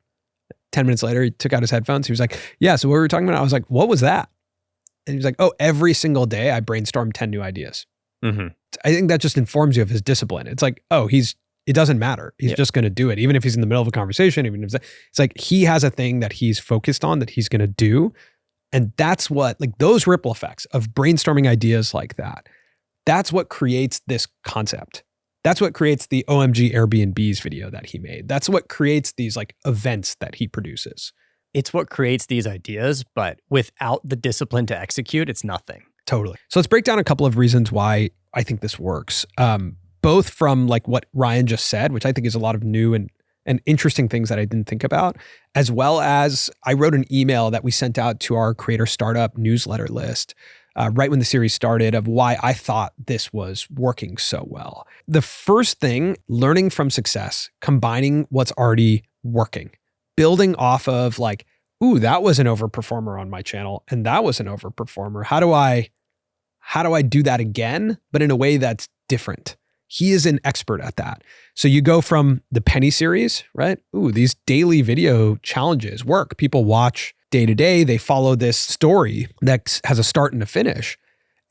10 minutes later, he took out his headphones. He was like, yeah, so what were we talking about? I was like, what was that? And he was like, oh, every single day I brainstorm 10 new ideas. I think that just informs you of his discipline. It's like, oh, it doesn't matter. He's just going to do it. Even if he's in the middle of a conversation, even if it's like, he has a thing that he's focused on that he's going to do. And that's what, like those ripple effects of brainstorming ideas like that, that's what creates this concept. That's what creates the OMG Airbnbs video that he made. That's what creates these like events that he produces. It's what creates these ideas, but without the discipline to execute, it's nothing. Totally. So let's break down a couple of reasons why I think this works. Both from like what Ryan just said, which I think is a lot of new and interesting things that I didn't think about, as well as I wrote an email that we sent out to our creator startup newsletter list right when the series started of why I thought this was working so well. The first thing, learning from success, combining what's already working, building off of like, ooh, that was an overperformer on my channel and that was an overperformer. How do I do that again, but in a way that's different? He is an expert at that. So you go from the penny series, right? Ooh, these daily video challenges work. People watch day to day. They follow this story that has a start and a finish.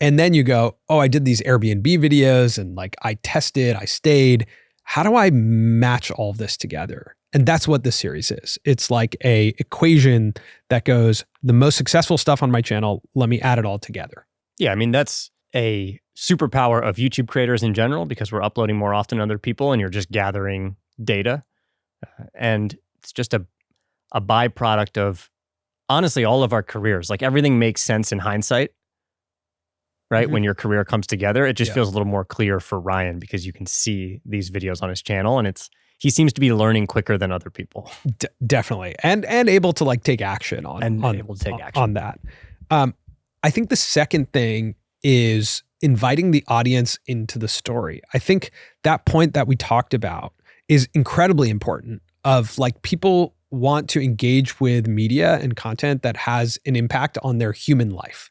And then you go, oh, I did these Airbnb videos and like I tested, I stayed. How do I match all of this together? And that's what this series is. It's like a equation that goes, the most successful stuff on my channel, let me add it all together. Yeah, I mean, that's a superpower of YouTube creators in general because we're uploading more often than other people and you're just gathering data. And it's just a byproduct of, honestly, all of our careers. Like everything makes sense in hindsight, right? When your career comes together, it just feels a little more clear for Ryan because you can see these videos on his channel and he seems to be learning quicker than other people. Definitely. And able to like take action on that. I think the second thing is inviting the audience into the story. I think that point that we talked about is incredibly important of like people want to engage with media and content that has an impact on their human life,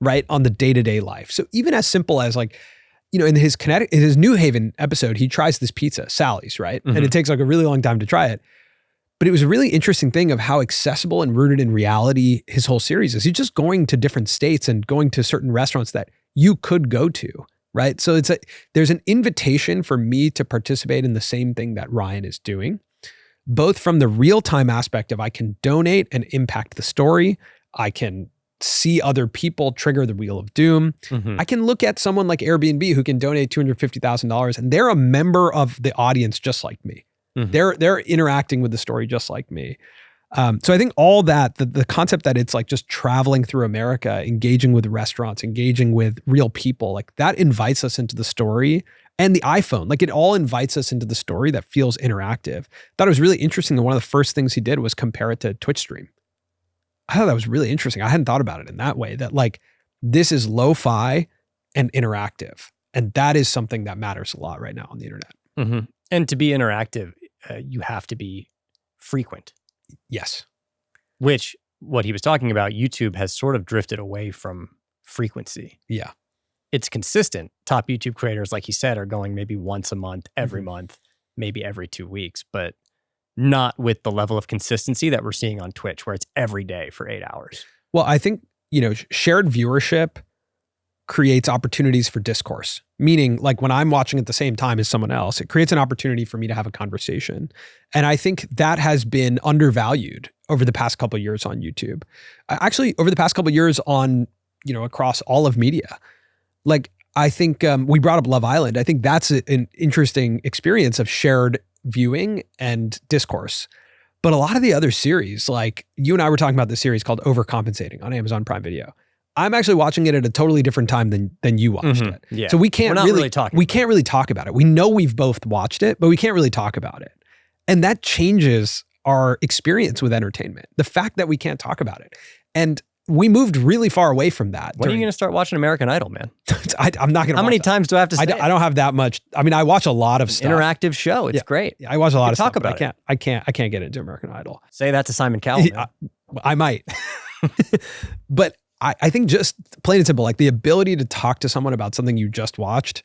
right? On the day-to-day life. So even as simple as like, you know, in his New Haven episode, he tries this pizza, Sally's, right? And it takes like a really long time to try it. But it was a really interesting thing of how accessible and rooted in reality his whole series is. He's just going to different states and going to certain restaurants that you could go to, right? So there's an invitation for me to participate in the same thing that Ryan is doing, both from the real-time aspect of I can donate and impact the story. I can see other people trigger the wheel of doom. I can look at someone like Airbnb who can donate $250,000 and they're a member of the audience just like me. They're interacting with the story just like me. So I think all that, the concept that it's like just traveling through America, engaging with restaurants, engaging with real people, like that invites us into the story. And the iPhone, like it all invites us into the story that feels interactive. I thought it was really interesting that one of the first things he did was compare it to Twitch stream. I thought that was really interesting. I hadn't thought about it in that way, that like this is lo-fi and interactive. And that is something that matters a lot right now on the internet. And to be interactive, you have to be frequent. Yes. Which, what he was talking about, YouTube has sort of drifted away from frequency. Yeah. It's consistent. Top YouTube creators, like he said, are going maybe once a month, every Mm-hmm. month, maybe every 2 weeks, but not with the level of consistency that we're seeing on Twitch, where it's every day for 8 hours. Well, I think, shared viewership creates opportunities for discourse, meaning like when I'm watching at the same time as someone else, it creates an opportunity for me to have a conversation. And I think that has been undervalued over the past couple of years on YouTube. Actually, over the past couple of years on, across all of media. Like, I think we brought up Love Island. I think that's an interesting experience of shared viewing and discourse. But a lot of the other series, like you and I were talking about this series called Overcompensating on Amazon Prime Video. I'm actually watching it at a totally different time than you watched it. Yeah. So we can't really talk about it. We know we've both watched it, but we can't really talk about it. And that changes our experience with entertainment. The fact that we can't talk about it. And we moved really far away from that. When are you going to start watching American Idol, man? I'm not going to. How many times do I have to say I don't have that much. I mean, I watch a lot of stuff. Interactive show. It's great. I watch a lot of talk stuff. about but I can't get into American Idol. Say that to Simon Cowell. I might. But I think just plain and simple, like the ability to talk to someone about something you just watched,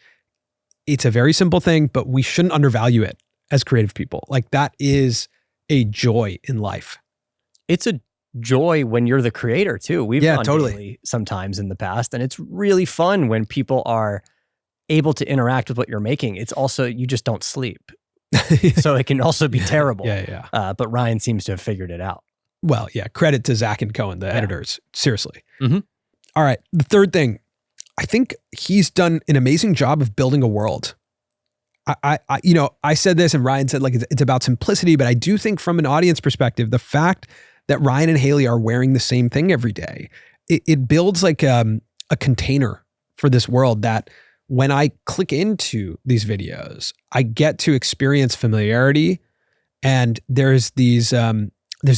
it's a very simple thing, but we shouldn't undervalue it as creative people. Like that is a joy in life. It's a joy when you're the creator too. We've gone totally daily sometimes in the past, and it's really fun when people are able to interact with what you're making. It's also, you just don't sleep. So it can also be terrible. Yeah. But Ryan seems to have figured it out. Well, yeah, credit to Zach and Cohen, the editors. Seriously. Mm-hmm. All right. The third thing, I think he's done an amazing job of building a world. I said this and Ryan said like it's about simplicity, but I do think from an audience perspective, the fact that Ryan and Haley are wearing the same thing every day, it builds like a container for this world that when I click into these videos, I get to experience familiarity. And there's these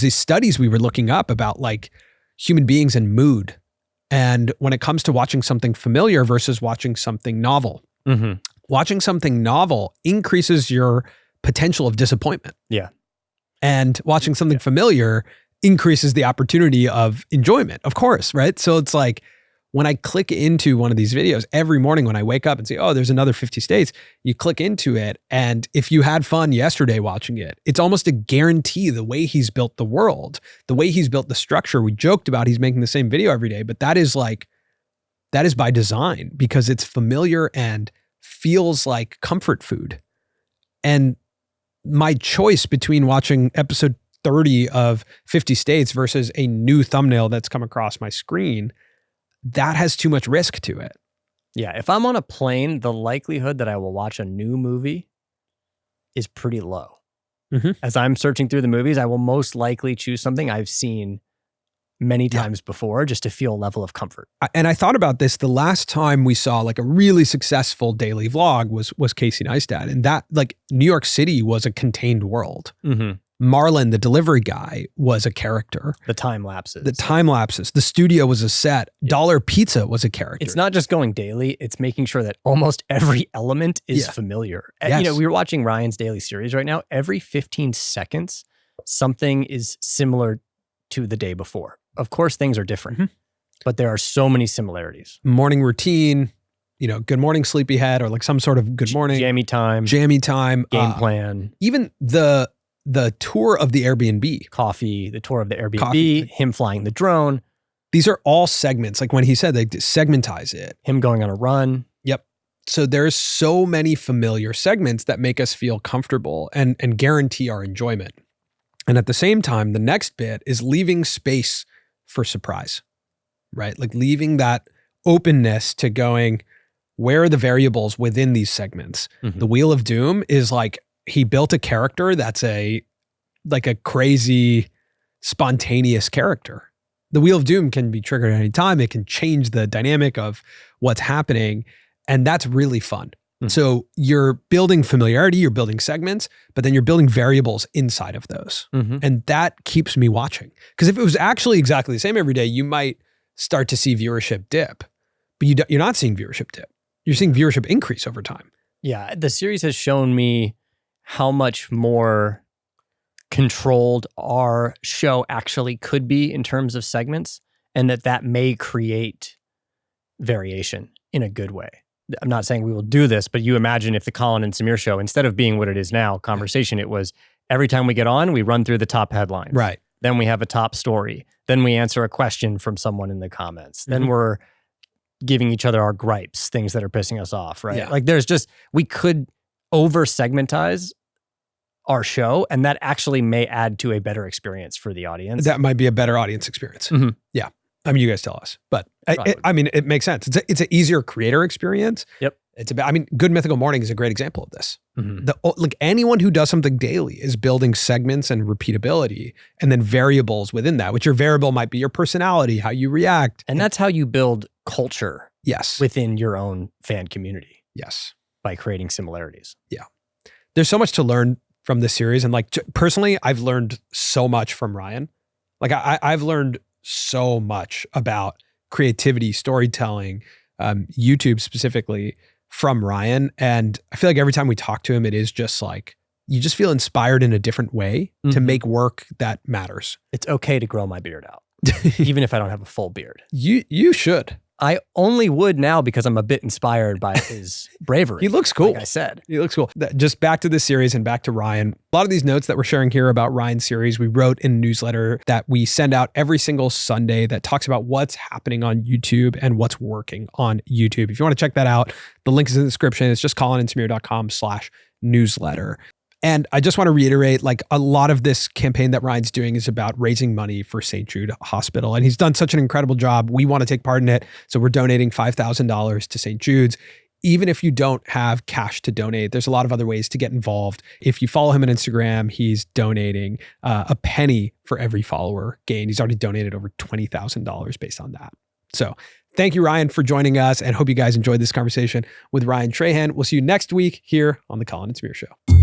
studies we were looking up about like human beings and mood. And when it comes to watching something familiar versus watching something novel, watching something novel increases your potential of disappointment. Yeah. And watching something familiar increases the opportunity of enjoyment, of course, right? So it's like when I click into one of these videos every morning when I wake up and say, oh, there's another 50 states, you click into it. And if you had fun yesterday watching it, it's almost a guarantee the way he's built the world, the way he's built the structure. We joked about he's making the same video every day, but that is by design because it's familiar and feels like comfort food. And my choice between watching episode 30 of 50 States versus a new thumbnail that's come across my screen, that has too much risk to it. Yeah. If I'm on a plane, the likelihood that I will watch a new movie is pretty low. As I'm searching through the movies, I will most likely choose something I've seen many times before just to feel a level of comfort. And I thought about this the last time we saw like a really successful daily vlog was Casey Neistat. And that like New York City was a contained world. Marlon, the delivery guy, was a character. The time lapses. The studio was a set. Dollar Pizza was a character. It's not just going daily. It's making sure that almost every element is familiar. Yes. We were watching Ryan's daily series right now. Every 15 seconds, something is similar to the day before. Of course, things are different, but there are so many similarities. Morning routine, good morning, sleepyhead, or like some sort of good morning. Jammy time. Game plan. Even the tour of the Airbnb. Coffee, the tour of the Airbnb, him flying the drone. These are all segments. Like when he said they segmentize it. Him going on a run. Yep. So there's so many familiar segments that make us feel comfortable and guarantee our enjoyment. And at the same time, the next bit is leaving space for surprise, right? Like leaving that openness to going, where are the variables within these segments? The Wheel of Doom is like, he built a character that's a crazy, spontaneous character. The Wheel of Doom can be triggered at any time. It can change the dynamic of what's happening. And that's really fun. So you're building familiarity, you're building segments, but then you're building variables inside of those. And that keeps me watching. Because if it was actually exactly the same every day, you might start to see viewership dip. But you're not seeing viewership dip. You're seeing viewership increase over time. Yeah, the series has shown me how much more controlled our show actually could be in terms of segments, and that may create variation in a good way. I'm not saying we will do this, but you imagine if the Colin and Samir show, instead of being what it is now, conversation, it was every time we get on, we run through the top headlines. Right. Then we have a top story. Then we answer a question from someone in the comments. Then we're giving each other our gripes, things that are pissing us off, right? Yeah. Like we could over segmentize our show, and that actually may add to a better experience for the audience. That might be a better audience experience. Mhm. Yeah. I mean, you guys tell us, but it makes sense. It's an easier creator experience. Yep. It's about, Good Mythical Morning is a great example of this. Mhm. Like anyone who does something daily is building segments and repeatability and then variables within that, which your variable might be your personality, how you react. And that's how you build culture Yes. within your own fan community, Yes. by creating similarities. There's so much to learn from this series. And like, personally, I've learned so much from Ryan. Like I've learned so much about creativity, storytelling, YouTube specifically from Ryan. And I feel like every time we talk to him, it is just like, you just feel inspired in a different way to make work that matters. It's okay to grow my beard out, even if I don't have a full beard. You should. I only would now because I'm a bit inspired by his bravery. He looks cool. Like I said. He looks cool. Just back to this series and back to Ryan. A lot of these notes that we're sharing here about Ryan's series, we wrote in a newsletter that we send out every single Sunday that talks about what's happening on YouTube and what's working on YouTube. If you want to check that out, the link is in the description. It's just colinandsmir.com/newsletter. And I just want to reiterate, like, a lot of this campaign that Ryan's doing is about raising money for St. Jude Hospital. And he's done such an incredible job. We want to take part in it. So we're donating $5,000 to St. Jude's. Even if you don't have cash to donate, there's a lot of other ways to get involved. If you follow him on Instagram, he's donating a penny for every follower gained. He's already donated over $20,000 based on that. So thank you, Ryan, for joining us, and hope you guys enjoyed this conversation with Ryan Trahan. We'll see you next week here on The Colin and Samir Show.